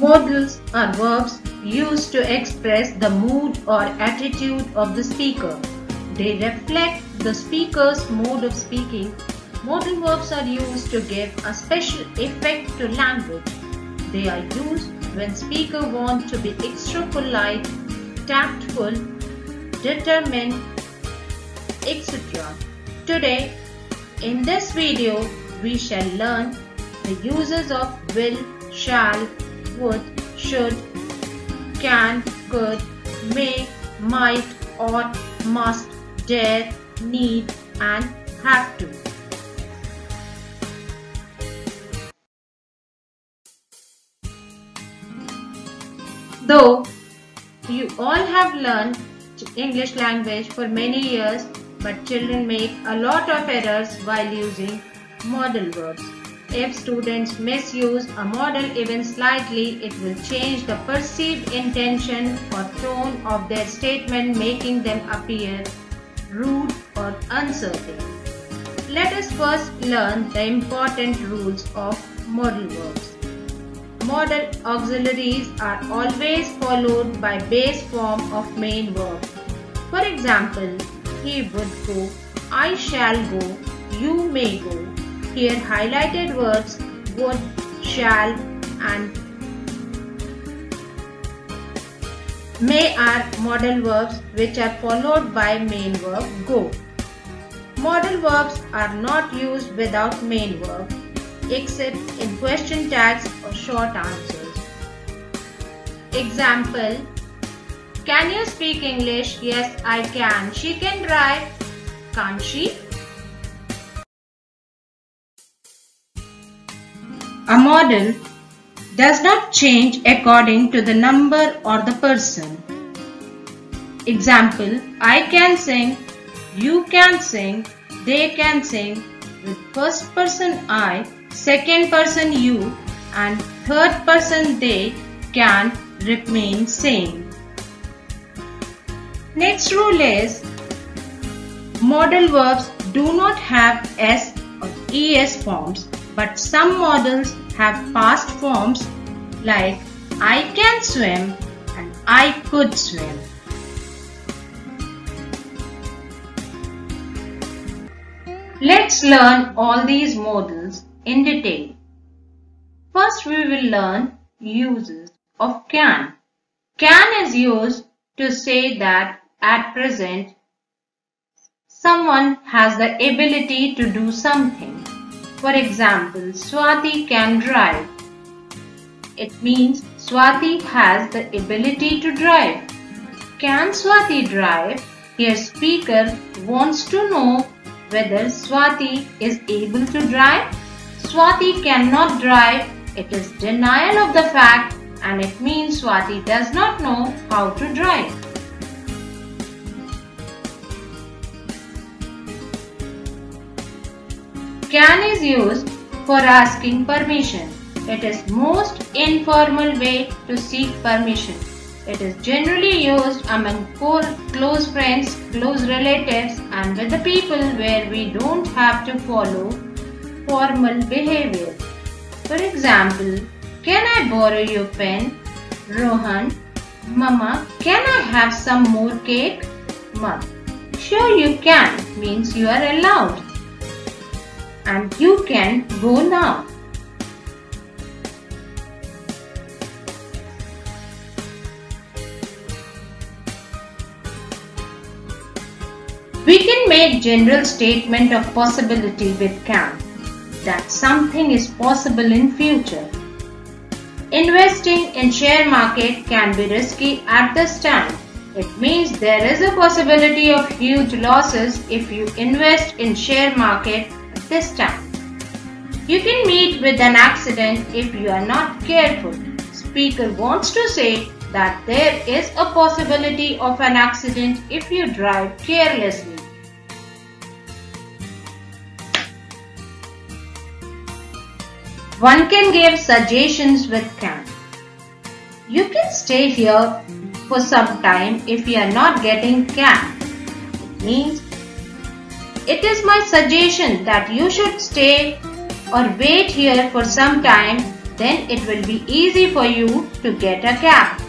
Modals are verbs used to express the mood or attitude of the speaker. They reflect the speaker's mode of speaking. Modal verbs are used to give a special effect to language. They are used when speaker want to be extra polite, tactful, determined, etc. Today, in this video, we shall learn the uses of will, shall, would, should, can, could, may, might, ought, must, dare, need, and have to. Though you all have learned English language for many years, but children make a lot of errors while using modal verbs. If students misuse a modal even slightly, it will change the perceived intention or tone of their statement, making them appear rude or uncertain. Let us first learn the important rules of modal verbs. Modal auxiliaries are always followed by base form of main verb. For example, he would go, I shall go, you may go. Here highlighted words would, shall and may are modal verbs which are followed by main verb go. Modal verbs are not used without main verb except in question tags or short answers. Example, can you speak English? Yes, I can. She can drive. Can't she? A modal does not change according to the number or the person. Example, I can sing, you can sing, they can sing with first person I, second person you and third person they can remain same. Next rule is modal verbs do not have S or ES forms, but some modals have past forms like I can swim and I could swim. Let's learn all these modals in detail. First we will learn uses of can. Can is used to say that at present someone has the ability to do something. For example, Swati can drive. It means Swati has the ability to drive. Can Swati drive? Here speaker wants to know whether Swati is able to drive. Swati cannot drive. It is denial of the fact and it means Swati does not know how to drive. Can is used for asking permission. It is most informal way to seek permission. It is generally used among close friends, close relatives and with the people where we don't have to follow formal behavior. For example, can I borrow your pen? Rohan, Mama, can I have some more cake? Mom, sure you can means you are allowed. And you can go now. We can make general statement of possibility with can, that something is possible in future. Investing in share market can be risky at this time. It means there is a possibility of huge losses if you invest in share market at this time. You can meet with an accident if you are not careful. Speaker wants to say that there is a possibility of an accident if you drive carelessly. One can give suggestions with can. You can stay here for some time if you are not getting can. It means it is my suggestion that you should stay or wait here for some time Then it will be easy for you to get a cab.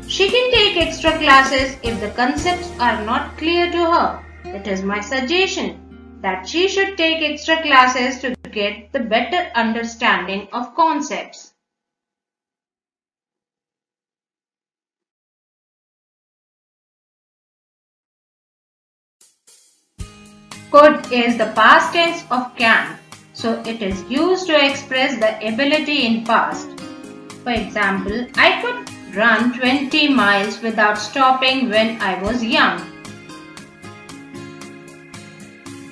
She can take extra classes if the concepts are not clear to her. It is my suggestion that she should take extra classes to get the better understanding of concepts. Could is the past tense of can, so it is used to express the ability in past. For example, I could run 20 miles without stopping when I was young.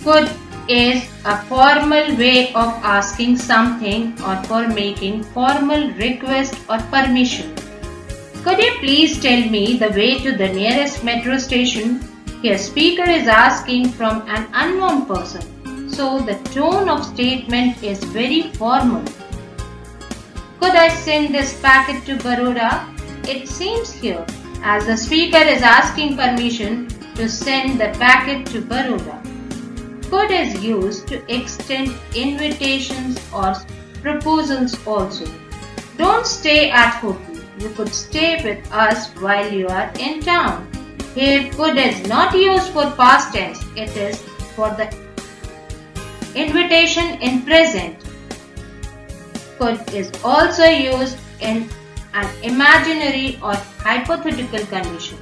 Could is a formal way of asking something or for making formal request or permission. Could you please tell me the way to the nearest metro station? Here speaker is asking from an unknown person, so the tone of statement is very formal. Could I send this packet to Baroda? It seems here as the speaker is asking permission to send the packet to Baroda. Could is used to extend invitations or proposals also. Don't stay at hotel. You could stay with us while you are in town. Here could is not used for past tense. It is for the invitation in present. Could is also used in an imaginary or hypothetical condition.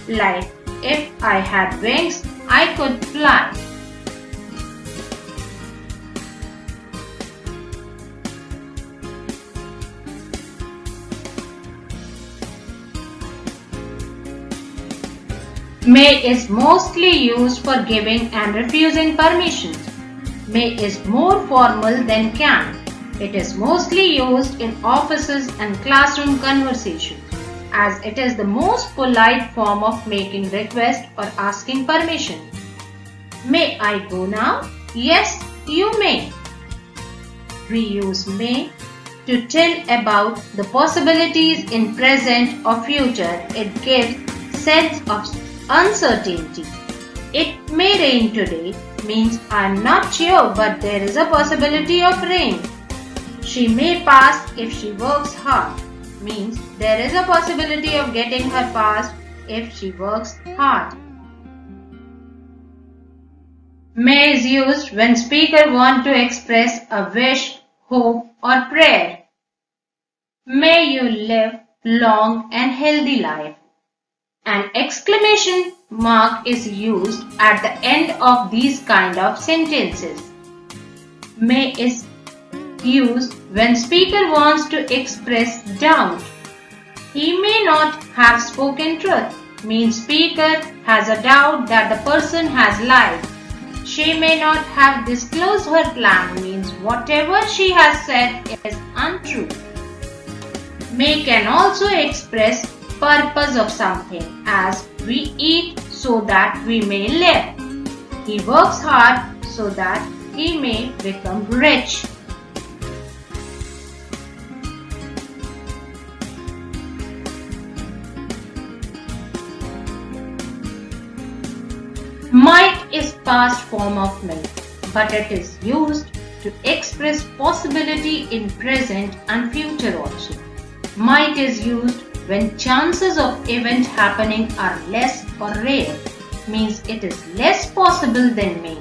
Like, if I had wings, I could fly. May is mostly used for giving and refusing permissions. May is more formal than can. It is mostly used in offices and classroom conversations, as it is the most polite form of making request or asking permission. May I go now? Yes, you may. We use may to tell about the possibilities in present or future. It gives sense of uncertainty. It may rain today means I am not sure, but there is a possibility of rain. She may pass if she works hard means there is a possibility of getting her passed if she works hard. May is used when speaker want to express a wish, hope or prayer. May you live long and healthy life. An exclamation mark is used at the end of these kind of sentences. May is used when speaker wants to express doubt. He may not have spoken truth means speaker has a doubt that the person has lied. She may not have disclosed her plan means whatever she has said is untrue. May can also express purpose of something, as we eat so that we may live. He works hard so that he may become rich. Might is past form of may, but it is used to express possibility in present and future also. Might is used when chances of event happening are less or rare, means it is less possible than may.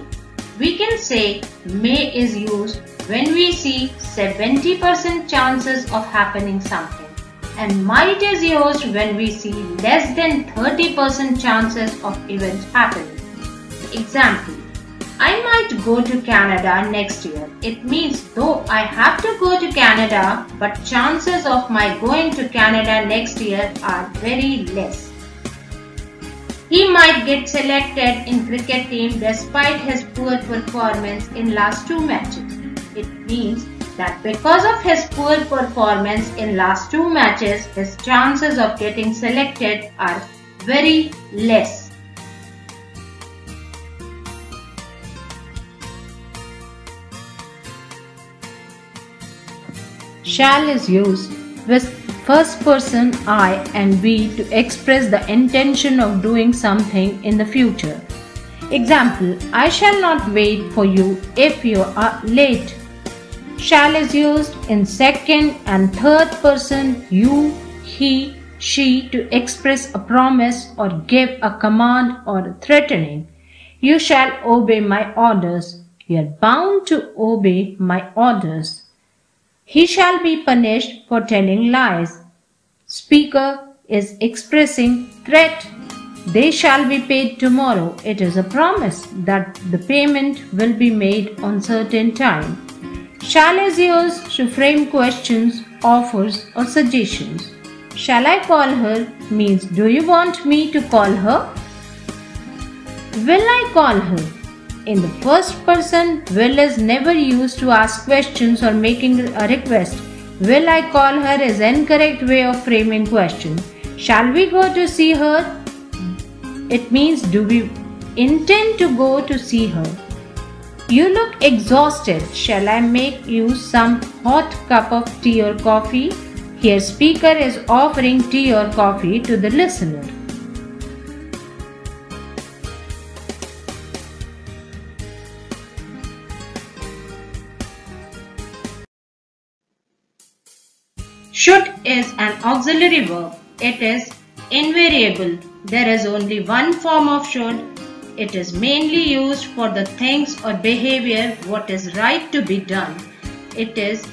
We can say may is used when we see 70% chances of happening something, and might is used when we see less than 30% chances of event happening. Example, I might go to Canada next year. It means though I have to go to Canada, but chances of my going to Canada next year are very less. He might get selected in cricket team despite his poor performance in last 2 matches. It means that because of his poor performance in last 2 matches, his chances of getting selected are very less. Shall is used with first person I and we to express the intention of doing something in the future. Example, I shall not wait for you if you are late. Shall is used in second and third person you, he, she to express a promise or give a command or a threatening. You shall obey my orders. You are bound to obey my orders. He shall be punished for telling lies. Speaker is expressing threat. They shall be paid tomorrow. It is a promise that the payment will be made on certain time. Shall is used to frame questions, offers or suggestions. Shall I call her means do you want me to call her? Will I call her? In the first person, will is never used to ask questions or making a request. Will I call her is an incorrect way of framing question. Shall we go to see her? It means do we intend to go to see her? You look exhausted. Shall I make you some hot cup of tea or coffee? Here speaker is offering tea or coffee to the listener. Should is an auxiliary verb. It is invariable. There is only one form of should. It is mainly used for the things or behavior what is right to be done. It is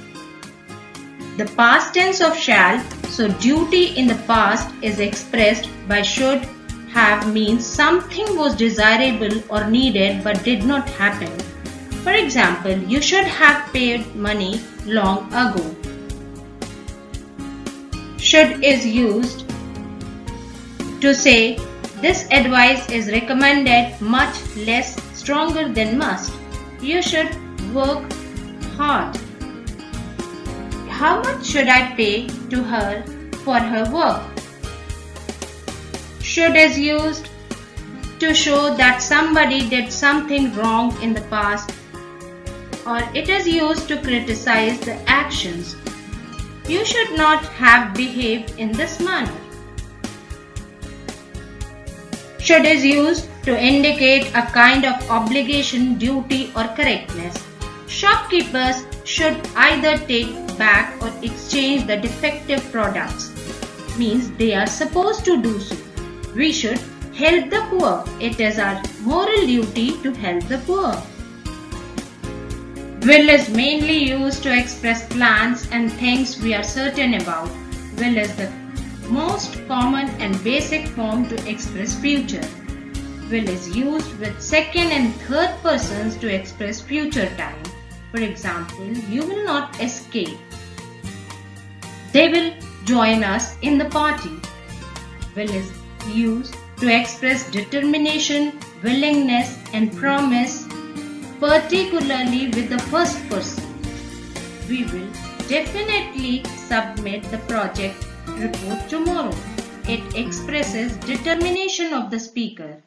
the past tense of shall, so duty in the past is expressed by should have means something was desirable or needed but did not happen. For example, you should have paid money long ago. Should is used to say this advice is recommended much less stronger than must. You should work hard. How much should I pay to her for her work? Should is used to show that somebody did something wrong in the past, or it is used to criticize the actions. You should not have behaved in this manner. Should is used to indicate a kind of obligation, duty or correctness. Shopkeepers should either take back or exchange the defective products. Means they are supposed to do so. We should help the poor. It is our moral duty to help the poor. Will is mainly used to express plans and things we are certain about. Will is the most common and basic form to express future. Will is used with second and third persons to express future time. For example, you will not escape. They will join us in the party. Will is used to express determination, willingness and promise, particularly with the first person. We will definitely submit the project report tomorrow. It expresses determination of the speaker.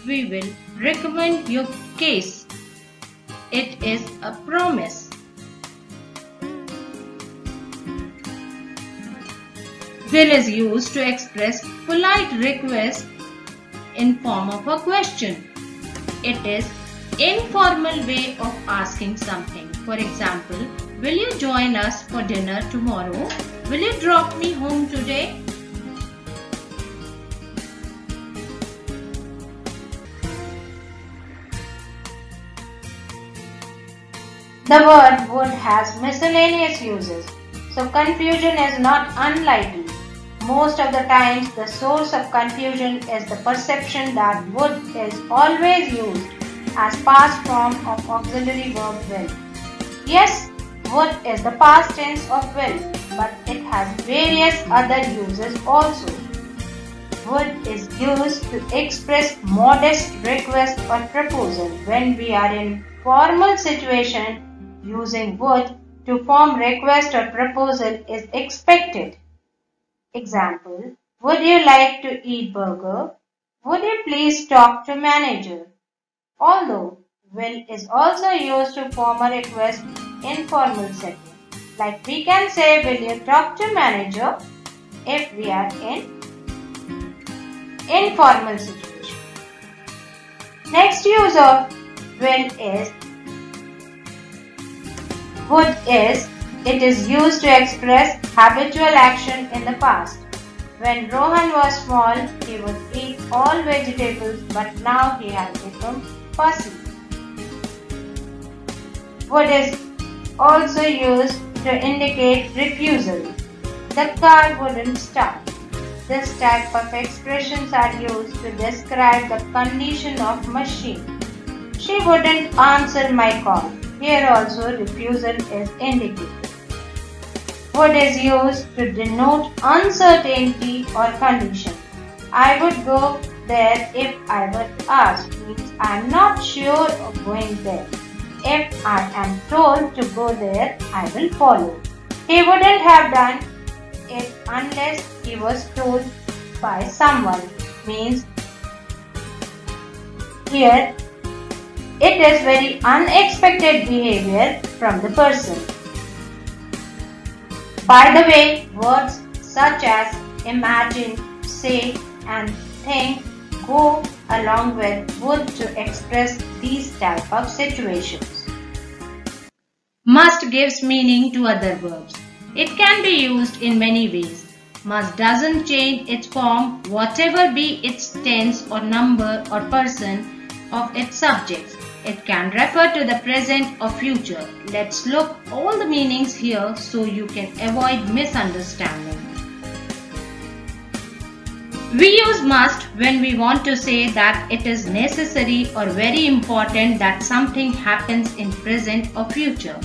We will recommend your case. It is a promise. Will is used to express polite request in form of a question. It is informal way of asking something. For example, will you join us for dinner tomorrow? Will you drop me home today? The word would has miscellaneous uses, so confusion is not unlikely. Most of the times the source of confusion is the perception that would is always used as past form of auxiliary verb will. Yes, would is the past tense of will, but it has various other uses also. Would is used to express modest request or proposal. When we are in formal situation, using would to form request or proposal is expected. Example, would you like to eat burger? Would you please talk to manager? Although will is also used to form a request in formal setting. Like we can say, will you talk to manager if we are in informal situation. Next use of will is Would is, it is used to express habitual action in the past. When Rohan was small, he would eat all vegetables, but now he has become fussy. Would is also used to indicate refusal. The car wouldn't start. This type of expressions are used to describe the condition of machine. She wouldn't answer my call. Here also refusal is indicated. Would is used to denote uncertainty or condition. I would go there if I were asked, means I am not sure of going there. If I am told to go there, I will follow. He wouldn't have done it unless he was told by someone, means here it is very unexpected behavior from the person. By the way, words such as imagine, say and think go along with would to express these type of situations. Must gives meaning to other verbs. It can be used in many ways. Must doesn't change its form whatever be its tense or number or person of its subjects. It can refer to the present or future. Let's look all the meanings here so you can avoid misunderstanding. We use must when we want to say that it is necessary or very important that something happens in present or future.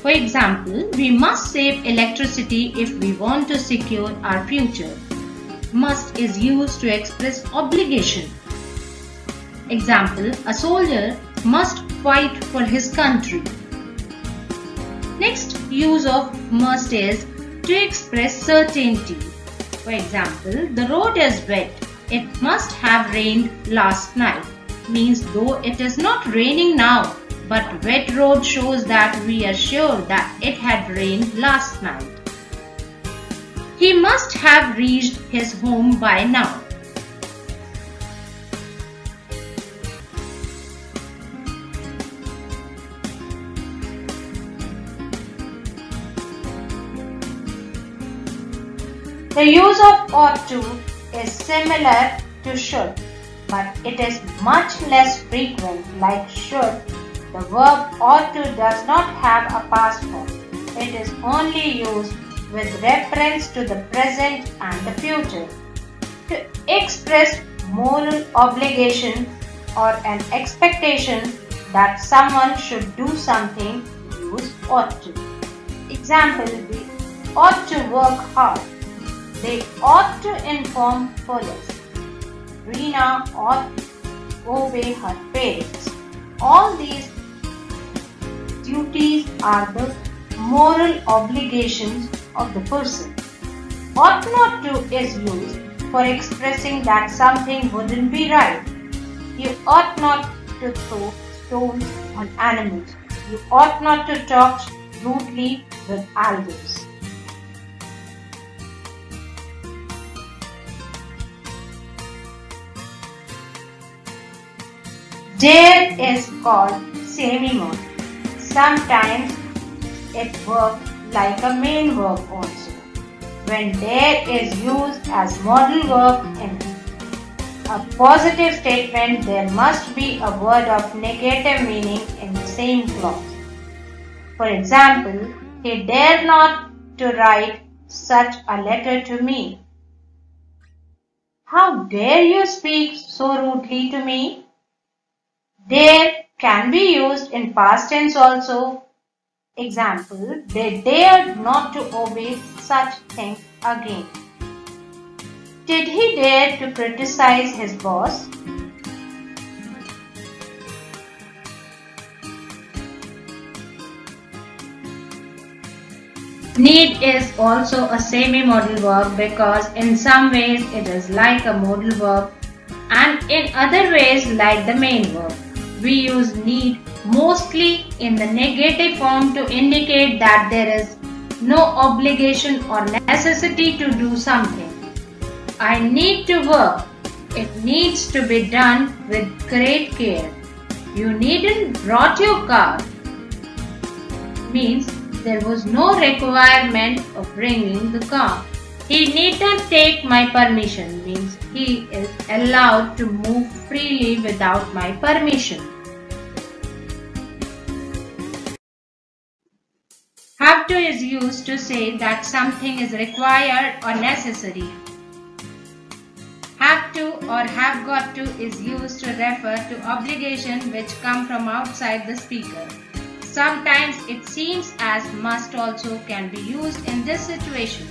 For example, we must save electricity if we want to secure our future. Must is used to express obligation. Example, a soldier must fight for his country. Next use of must is to express certainty. For example, the road is wet. It must have rained last night. Means though it is not raining now, but wet road shows that we are sure that it had rained last night. He must have reached his home by now. The use of ought to is similar to should, but it is much less frequent. Like should, the verb ought to does not have a past form. It is only used with reference to the present and the future. To express moral obligation or an expectation that someone should do something, use ought to. Example, we ought to work hard. They ought to inform police. Reena ought to obey her parents. All these duties are the moral obligations of the person. Ought not to is used for expressing that something wouldn't be right. You ought not to throw stones on animals. You ought not to talk rudely with elders. Dare is called semi-modal. Sometimes it works like a main verb also. When dare is used as modal verb in a positive statement, there must be a word of negative meaning in the same clause. For example, he dared not to write such a letter to me. How dare you speak so rudely to me? Dare can be used in past tense also. Example, they dared not to obey such things again. Did he dare to criticize his boss? Need is also a semi-modal verb because in some ways it is like a modal verb and in other ways like the main verb. We use need mostly in the negative form to indicate that there is no obligation or necessity to do something. I need to work. It needs to be done with great care. You needn't brought your car. means there was no requirement of bringing the car. He need not take my permission means he is allowed to move freely without my permission. Have to is used to say that something is required or necessary. Have to or have got to is used to refer to obligation which come from outside the speaker. Sometimes it seems as must also can be used in this situation.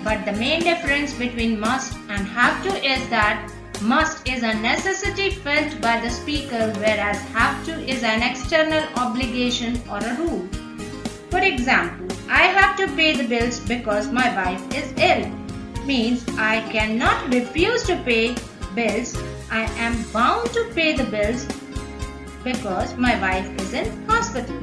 But the main difference between must and have to is that must is a necessity felt by the speaker, whereas have to is an external obligation or a rule. For example, I have to pay the bills because my wife is ill. Means I cannot refuse to pay bills. I am bound to pay the bills because my wife is in hospital.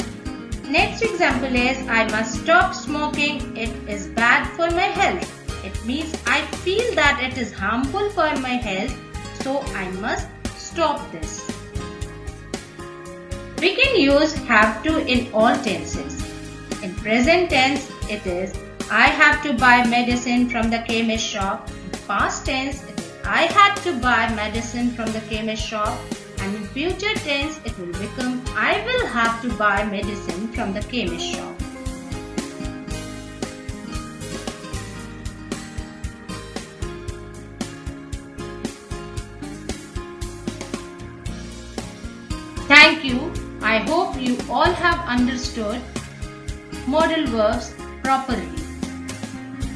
Next example is I must stop smoking. It is bad for my health. It means I feel that it is harmful for my health, so I must stop this. We can use have to in all tenses. In present tense, it is I have to buy medicine from the chemist shop. In past tense, it is I had to buy medicine from the chemist shop. And in future tense, it will become I will have to buy medicine from the chemist shop. Thank you. I hope you all have understood modal verbs properly.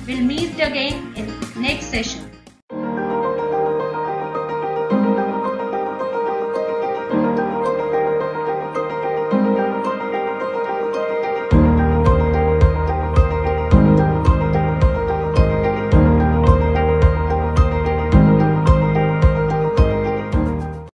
We'll meet again in next session.